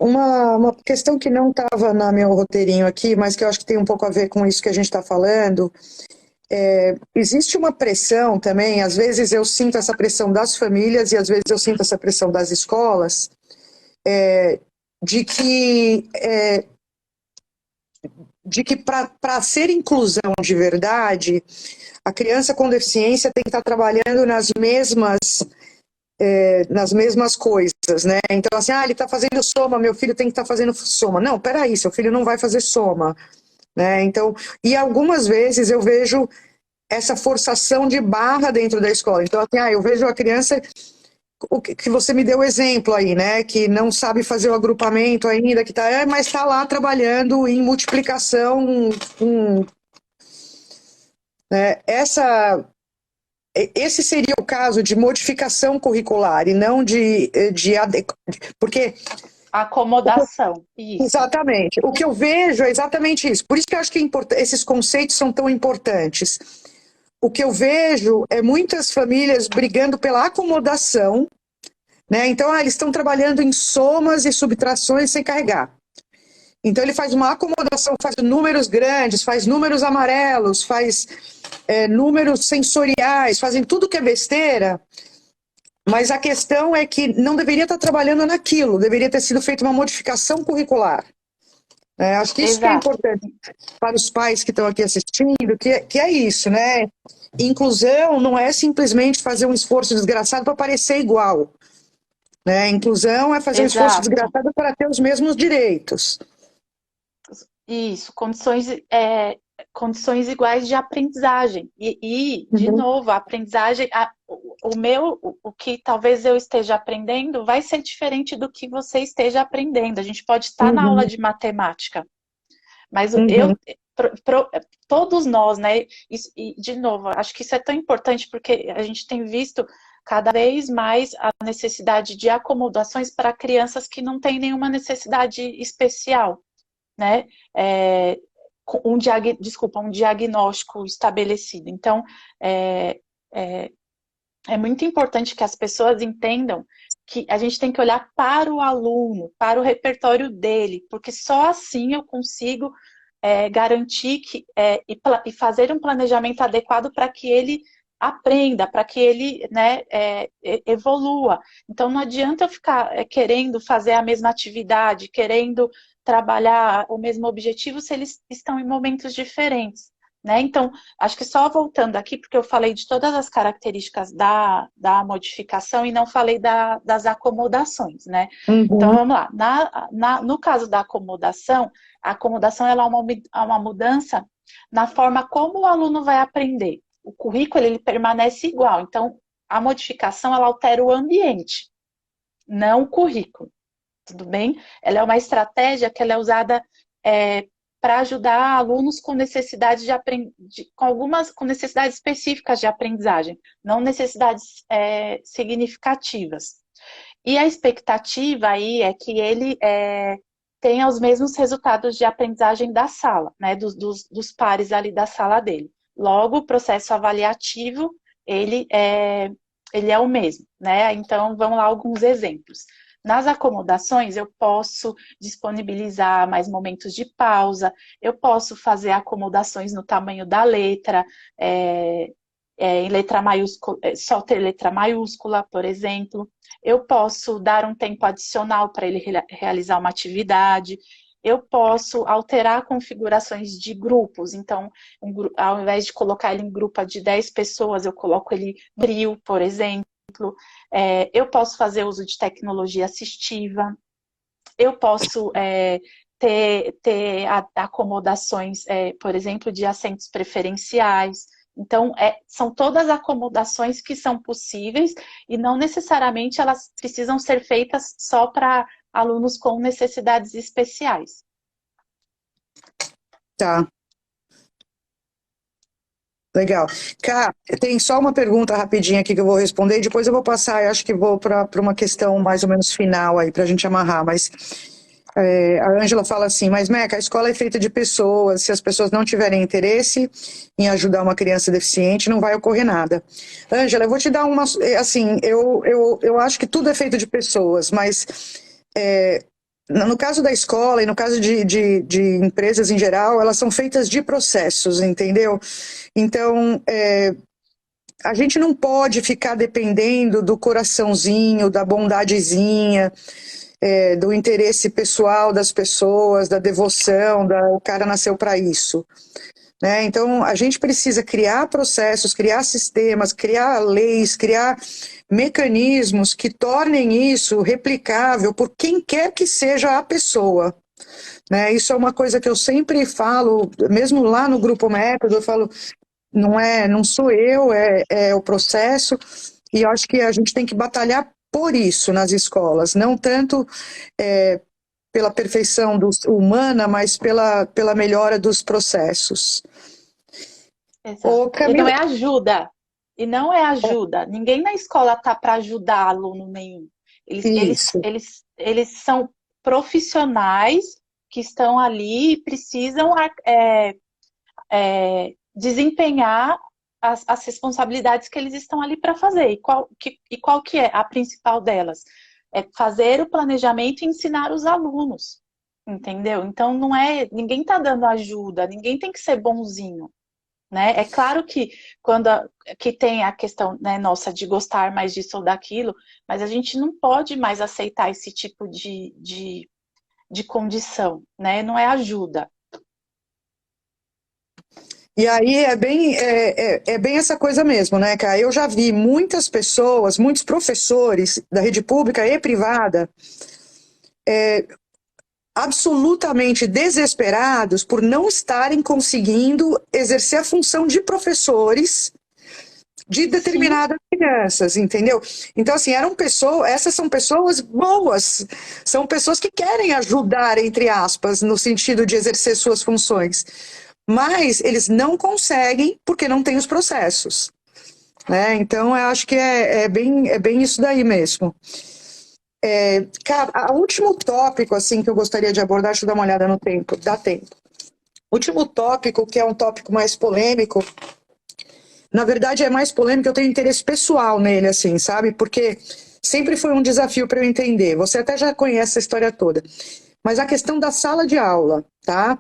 Uma questão que não estava no meu roteirinho aqui, mas que eu acho que tem um pouco a ver com isso que a gente está falando, existe uma pressão também, às vezes eu sinto essa pressão das famílias e às vezes eu sinto essa pressão das escolas, de que para ser inclusão de verdade, a criança com deficiência tem que estar trabalhando nas mesmas coisas, né? Então, assim, ele está fazendo soma, meu filho tem que estar fazendo soma. Não, peraí, seu filho não vai fazer soma, né? Então, e algumas vezes eu vejo essa forçação de barra dentro da escola. Então, assim, eu vejo a criança, o que você me deu exemplo aí, né? Que não sabe fazer o agrupamento ainda, mas está lá trabalhando em multiplicação, né? Esse seria o caso de modificação curricular e não porque Acomodação, isso. exatamente. O que eu vejo é exatamente isso. Por isso que eu acho que esses conceitos são tão importantes. O que eu vejo é muitas famílias brigando pela acomodação, né? Então, eles estão trabalhando em somas e subtrações sem carregar. Então, ele faz uma acomodação, faz números grandes, faz números amarelos, faz números sensoriais, fazem tudo que é besteira, mas a questão é que não deveria estar trabalhando naquilo, deveria ter sido feita uma modificação curricular. Acho que isso que é importante para os pais que estão aqui assistindo, que é isso, né? Inclusão não é simplesmente fazer um esforço desgraçado para parecer igual. Né? Inclusão é fazer um esforço desgraçado para ter os mesmos direitos. Isso, condições iguais de aprendizagem. De novo, a aprendizagem, o que talvez eu esteja aprendendo vai ser diferente do que você esteja aprendendo. A gente pode estar na aula de matemática, mas todos nós, né? E, de novo, acho que isso é tão importante porque a gente tem visto cada vez mais a necessidade de acomodações para crianças que não têm nenhuma necessidade especial. Né? Um diagnóstico estabelecido. Então, é muito importante que as pessoas entendam que a gente tem que olhar para o aluno, para o repertório dele, porque só assim eu consigo garantir e fazer um planejamento adequado para que ele aprenda, para que ele, né, evolua. Então, não adianta eu ficar querendo fazer a mesma atividade, querendo trabalhar o mesmo objetivo se eles estão em momentos diferentes. Né? Então, acho que só voltando aqui, porque eu falei de todas as características da modificação e não falei das acomodações. Né? Então, vamos lá. No caso da acomodação, a acomodação ela é uma mudança na forma como o aluno vai aprender. O currículo ele permanece igual, então a modificação ela altera o ambiente, não o currículo, tudo bem? Ela é uma estratégia que ela é usada para ajudar alunos com necessidades com necessidades específicas de aprendizagem, não necessidades significativas. E a expectativa aí é que ele tenha os mesmos resultados de aprendizagem da sala, né, dos pares ali da sala dele. Logo, o processo avaliativo, ele é o mesmo, né? Então, vamos lá alguns exemplos. Nas acomodações, eu posso disponibilizar mais momentos de pausa, eu posso fazer acomodações no tamanho da letra, em letra maiúscula, só ter letra maiúscula, por exemplo. Eu posso dar um tempo adicional para ele realizar uma atividade. Eu posso alterar configurações de grupos. Então, ao invés de colocar ele em grupo de 10 pessoas, eu coloco ele no trio, por exemplo. Eu posso fazer uso de tecnologia assistiva. Eu posso ter acomodações, por exemplo, de assentos preferenciais. Então, são todas acomodações que são possíveis e não necessariamente elas precisam ser feitas só para alunos com necessidades especiais. Tá. Legal. Cá, tem só uma pergunta rapidinha aqui que eu vou responder e depois eu vou passar, eu acho que vou para uma questão mais ou menos final aí, para a gente amarrar, mas a Ângela fala assim, mas Meca, a escola é feita de pessoas, se as pessoas não tiverem interesse em ajudar uma criança deficiente, não vai ocorrer nada. Ângela, eu vou te dar uma, assim, eu acho que tudo é feito de pessoas, mas no caso da escola e no caso de empresas em geral, elas são feitas de processos, entendeu? Então, a gente não pode ficar dependendo do coraçãozinho, da bondadezinha, do interesse pessoal das pessoas, da devoção, o cara nasceu para isso. Né? Então, a gente precisa criar processos, criar sistemas, criar leis, criar mecanismos que tornem isso replicável por quem quer que seja a pessoa. Né? Isso é uma coisa que eu sempre falo, mesmo lá no Grupo Método, eu falo, não sou eu, é o processo, e eu acho que a gente tem que batalhar por isso nas escolas, não tanto pela perfeição humana, mas pela melhora dos processos. Exato. E não é ajuda. E não é ajuda. Ninguém na escola está para ajudar aluno nenhum. Eles são profissionais que estão ali e precisam desempenhar as responsabilidades que eles estão ali para fazer. E qual que é a principal delas? É fazer o planejamento e ensinar os alunos. Entendeu? Então ninguém está dando ajuda, ninguém tem que ser bonzinho. Né? É claro que que tem a questão, né, nossa de gostar mais disso ou daquilo, mas a gente não pode mais aceitar esse tipo de condição, né? Não é ajuda. E aí é bem essa coisa mesmo, né, cara? Eu já vi muitas pessoas, muitos professores da rede pública e privada absolutamente desesperados por não estarem conseguindo exercer a função de professores de determinadas crianças, entendeu? Então, assim, essas são pessoas boas, são pessoas que querem ajudar, entre aspas, no sentido de exercer suas funções, mas eles não conseguem porque não tem os processos, né? Então, eu acho que é bem isso daí mesmo. Cara, o último tópico assim que eu gostaria de abordar, deixa eu dar uma olhada no tempo, dá tempo. Último tópico, que é um tópico mais polêmico, na verdade é mais polêmico, eu tenho interesse pessoal nele, assim, sabe? Porque sempre foi um desafio para eu entender. Você até já conhece a história toda. Mas a questão da sala de aula, tá?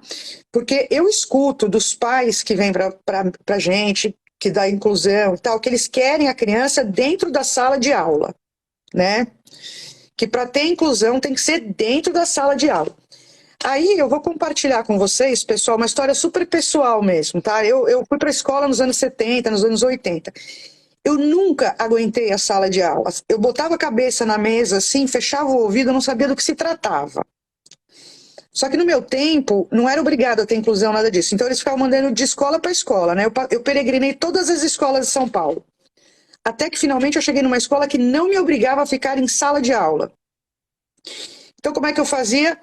Porque eu escuto dos pais que vêm pra gente, que dá inclusão e tal, que eles querem a criança dentro da sala de aula, né? Que para ter inclusão tem que ser dentro da sala de aula. Aí eu vou compartilhar com vocês, pessoal, uma história super pessoal mesmo, tá? Eu fui para a escola nos anos 70, nos anos 80. Eu nunca aguentei a sala de aula. Eu botava a cabeça na mesa assim, fechava o ouvido, eu não sabia do que se tratava. Só que no meu tempo, não era obrigado a ter inclusão, nada disso. Então eles ficavam mandando de escola para escola, né? Eu peregrinei todas as escolas de São Paulo. Até que finalmente eu cheguei numa escola que não me obrigava a ficar em sala de aula. Então, como é que eu fazia?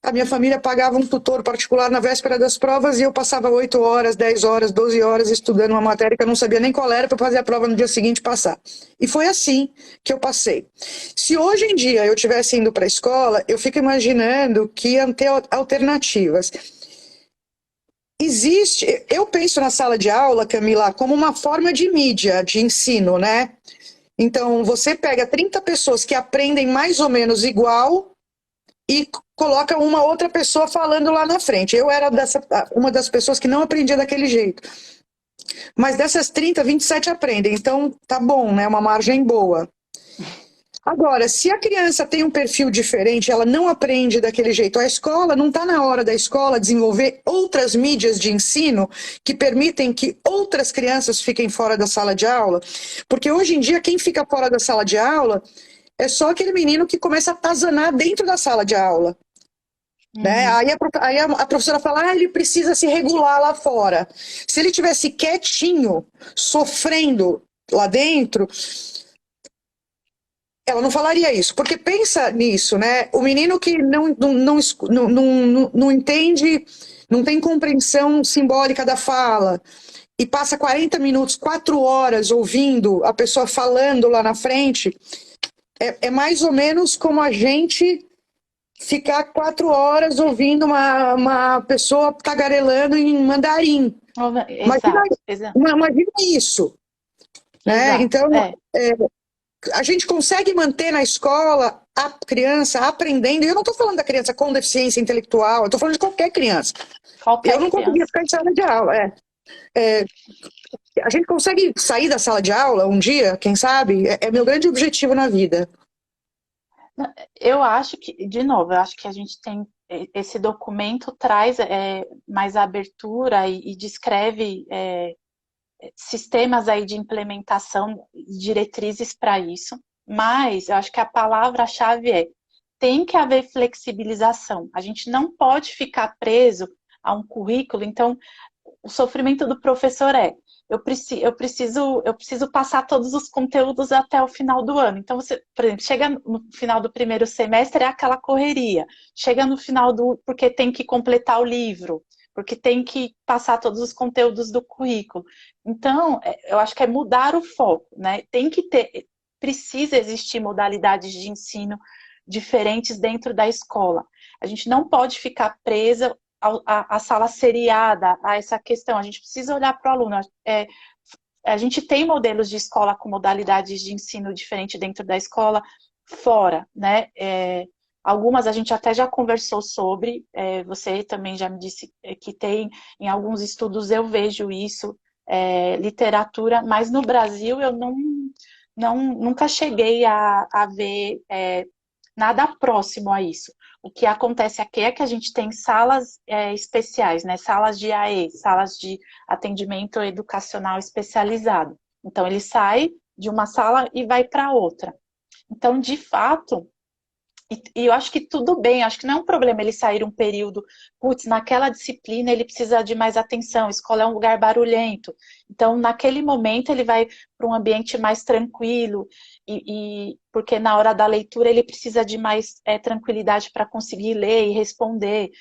A minha família pagava um tutor particular na véspera das provas e eu passava 8 horas, 10 horas, 12 horas estudando uma matéria que eu não sabia nem qual era para fazer a prova no dia seguinte e passar. E foi assim que eu passei. Se hoje em dia eu estivesse indo para a escola, eu fico imaginando que iam ter alternativas. Existe, eu penso na sala de aula, Camila, como uma forma de mídia, de ensino, né? Então, você pega 30 pessoas que aprendem mais ou menos igual e coloca uma outra pessoa falando lá na frente. Eu era uma das pessoas que não aprendia daquele jeito. Mas dessas 30, 27 aprendem. Então, tá bom, né? Uma margem boa. Agora, se a criança tem um perfil diferente, ela não aprende daquele jeito, a escola não está na hora da escola desenvolver outras mídias de ensino que permitem que outras crianças fiquem fora da sala de aula, porque hoje em dia quem fica fora da sala de aula é só aquele menino que começa a atazanar dentro da sala de aula. Né? Aí a professora fala, ele precisa se regular lá fora. Se ele tivesse quietinho, sofrendo lá dentro, ela não falaria isso, porque pensa nisso, né? O menino que não entende, não tem compreensão simbólica da fala, e passa 40 minutos, 4 horas ouvindo a pessoa falando lá na frente, é mais ou menos como a gente ficar 4 horas ouvindo uma pessoa tagarelando em mandarim. Exato, exato. Imagina isso. Né? Exato, Então, a gente consegue manter na escola a criança aprendendo, e eu não estou falando da criança com deficiência intelectual, eu estou falando de qualquer criança. Eu não conseguia ficar em sala de aula. A gente consegue sair da sala de aula um dia, quem sabe? É meu grande objetivo na vida. Eu acho que, de novo, eu acho que a gente tem esse documento traz mais abertura e descreve sistemas aí de implementação, diretrizes para isso, mas eu acho que a palavra-chave tem que haver flexibilização. A gente não pode ficar preso a um currículo, então o sofrimento do professor eu preciso passar todos os conteúdos até o final do ano. Então, você, por exemplo, chega no final do primeiro semestre, é aquela correria. Chega no final porque tem que completar o livro, porque tem que passar todos os conteúdos do currículo. Então, eu acho que é mudar o foco, né? Precisa existir modalidades de ensino diferentes dentro da escola. A gente não pode ficar presa a sala seriada, a essa questão. A gente precisa olhar para o aluno. A gente tem modelos de escola com modalidades de ensino diferente dentro da escola, fora, né? Algumas a gente até já conversou sobre, você também já me disse que tem, em alguns estudos eu vejo isso, literatura, mas no Brasil eu nunca cheguei a ver nada próximo a isso. O que acontece aqui é que a gente tem salas especiais, né? Salas de AE, salas de atendimento educacional especializado. Então, ele sai de uma sala e vai para outra. Então, de fato, e eu acho que tudo bem, acho que não é um problema ele sair um período, putz, naquela disciplina ele precisa de mais atenção, a escola é um lugar barulhento. Então, naquele momento, ele vai para um ambiente mais tranquilo, porque na hora da leitura ele precisa de mais tranquilidade para conseguir ler e responder.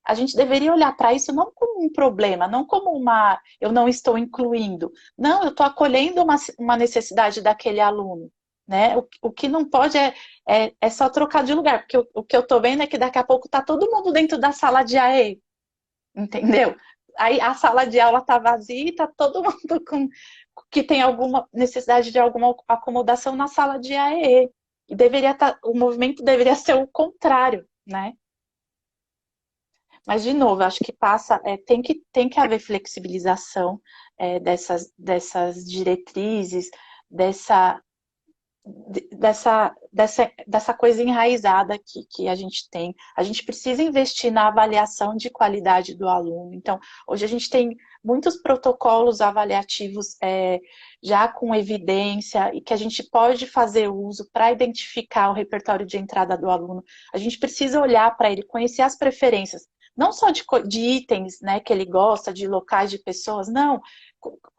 A gente deveria olhar para isso não como um problema, não como eu não estou incluindo. Não, eu estou acolhendo uma necessidade daquele aluno. Né? O que não pode é só trocar de lugar, porque o que eu estou vendo é que daqui a pouco está todo mundo dentro da sala de AE, entendeu? Aí a sala de aula está vazia e está todo mundo que tem alguma necessidade de alguma acomodação na sala de AE. E o movimento deveria ser o contrário, né? Mas, de novo, acho que tem que haver flexibilização dessas diretrizes, dessa coisa enraizada que a gente tem. A gente precisa investir na avaliação de qualidade do aluno. Então, hoje a gente tem muitos protocolos avaliativos já com evidência e que a gente pode fazer uso para identificar o repertório de entrada do aluno. A gente precisa olhar para ele, conhecer as preferências, não só de itens, né, que ele gosta, de locais, de pessoas, não.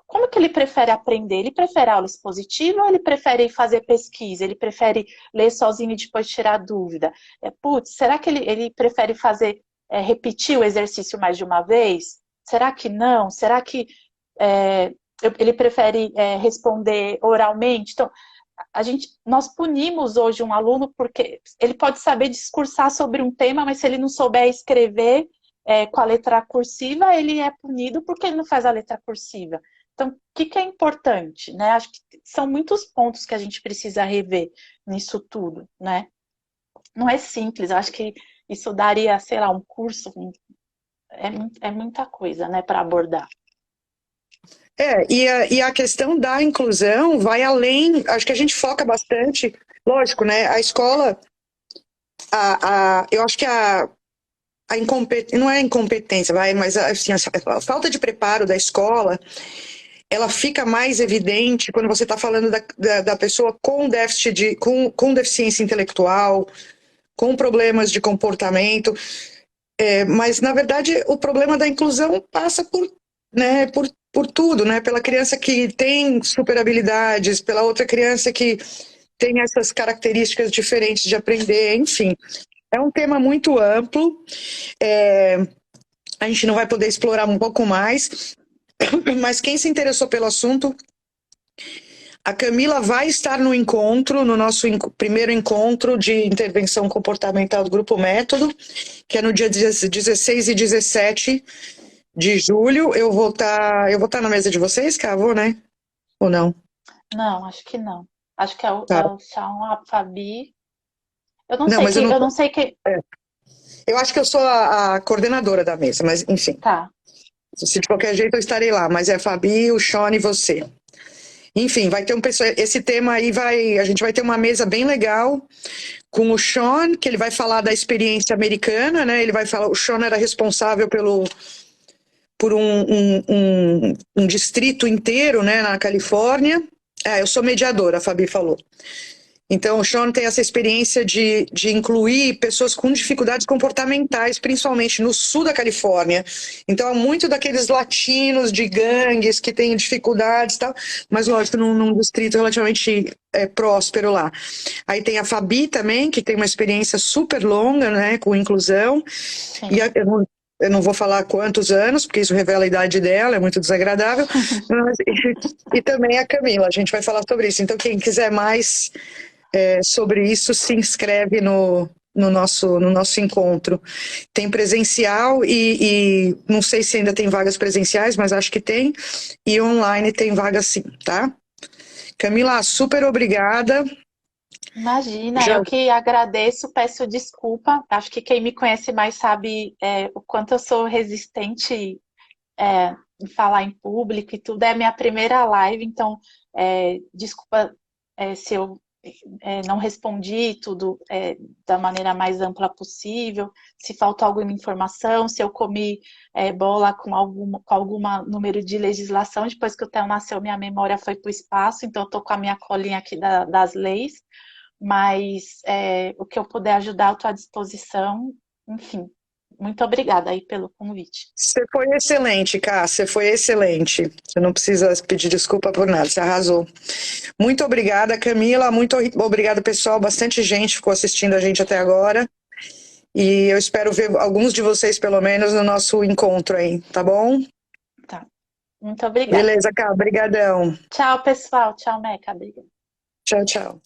como que ele prefere aprender? Ele prefere aula expositiva ou ele prefere fazer pesquisa? Ele prefere ler sozinho e depois tirar dúvida? Putz, será que ele prefere fazer, repetir o exercício mais de uma vez? Será que não? Será que é, ele prefere responder oralmente? Então, nós punimos hoje um aluno porque ele pode saber discursar sobre um tema, mas se ele não souber escrever com a letra cursiva, ele é punido porque ele não faz a letra cursiva. Então, o que é importante, né? Acho que são muitos pontos que a gente precisa rever nisso tudo, né? Não é simples, acho que isso daria, sei lá, um curso, é muita coisa, né, para abordar. E a questão da inclusão vai além, acho que a gente foca bastante, lógico, né? A escola, eu acho que a incompetência, não é incompetência, mas assim, a falta de preparo da escola, ela fica mais evidente quando você está falando da pessoa com déficit com deficiência intelectual, com problemas de comportamento, mas na verdade o problema da inclusão passa né, por tudo, né? Pela criança que tem super habilidades, pela outra criança que tem essas características diferentes de aprender, enfim. É um tema muito amplo, a gente não vai poder explorar um pouco mais, mas quem se interessou pelo assunto, a Camila vai estar no nosso primeiro encontro de intervenção comportamental do Grupo Método, que é no dia 16 e 17 de julho. Eu vou estar na mesa de vocês, Cá? Vou, né? Ou não? Não, acho que não. Acho que é Tá. o Shaun, a Fabi. Eu não Não, sei mas que, eu não sei que. eu acho que eu sou a coordenadora da mesa, mas enfim. Tá. Se de qualquer jeito eu estarei lá, mas é a Fabi, o Sean e você. Enfim, vai ter esse tema aí a gente vai ter uma mesa bem legal com o Sean, que ele vai falar da experiência americana, né? O Sean era responsável por um distrito inteiro, né, na Califórnia. Eu sou mediadora, a Fabi falou. Então, o Sean tem essa experiência de incluir pessoas com dificuldades comportamentais, principalmente no sul da Califórnia. Então, há muito daqueles latinos de gangues que têm dificuldades e tal, mas, lógico, num distrito relativamente próspero lá. Aí tem a Fabi também, que tem uma experiência super longa, né, com inclusão. Sim. E eu não vou falar quantos anos, porque isso revela a idade dela, é muito desagradável. E também a Camila, a gente vai falar sobre isso. Então, quem quiser mais sobre isso, se inscreve no nosso encontro. Tem presencial e não sei se ainda tem vagas presenciais, mas acho que tem. E online tem vaga sim, tá? Camila, super obrigada. Imagina, eu que agradeço, peço desculpa. Acho que quem me conhece mais sabe o quanto eu sou resistente em falar em público e tudo. É a minha primeira live, então desculpa se eu não respondi tudo da maneira mais ampla possível, se faltou alguma informação, se eu comi bola com alguma número de legislação. Depois que o Theo nasceu, minha memória foi para o espaço, então eu estou com a minha colinha aqui das leis, mas o que eu puder ajudar, eu estou à disposição. Enfim, muito obrigada aí pelo convite. Você foi excelente, Cá, você foi excelente. Você não precisa pedir desculpa por nada, você arrasou. Muito obrigada, Camila, muito obrigada, pessoal. Bastante gente ficou assistindo a gente até agora. E eu espero ver alguns de vocês, pelo menos, no nosso encontro aí, tá bom? Tá. Muito obrigada. Beleza, Cá, brigadão. Tchau, pessoal. Tchau, Meca. Obrigada. Tchau, tchau.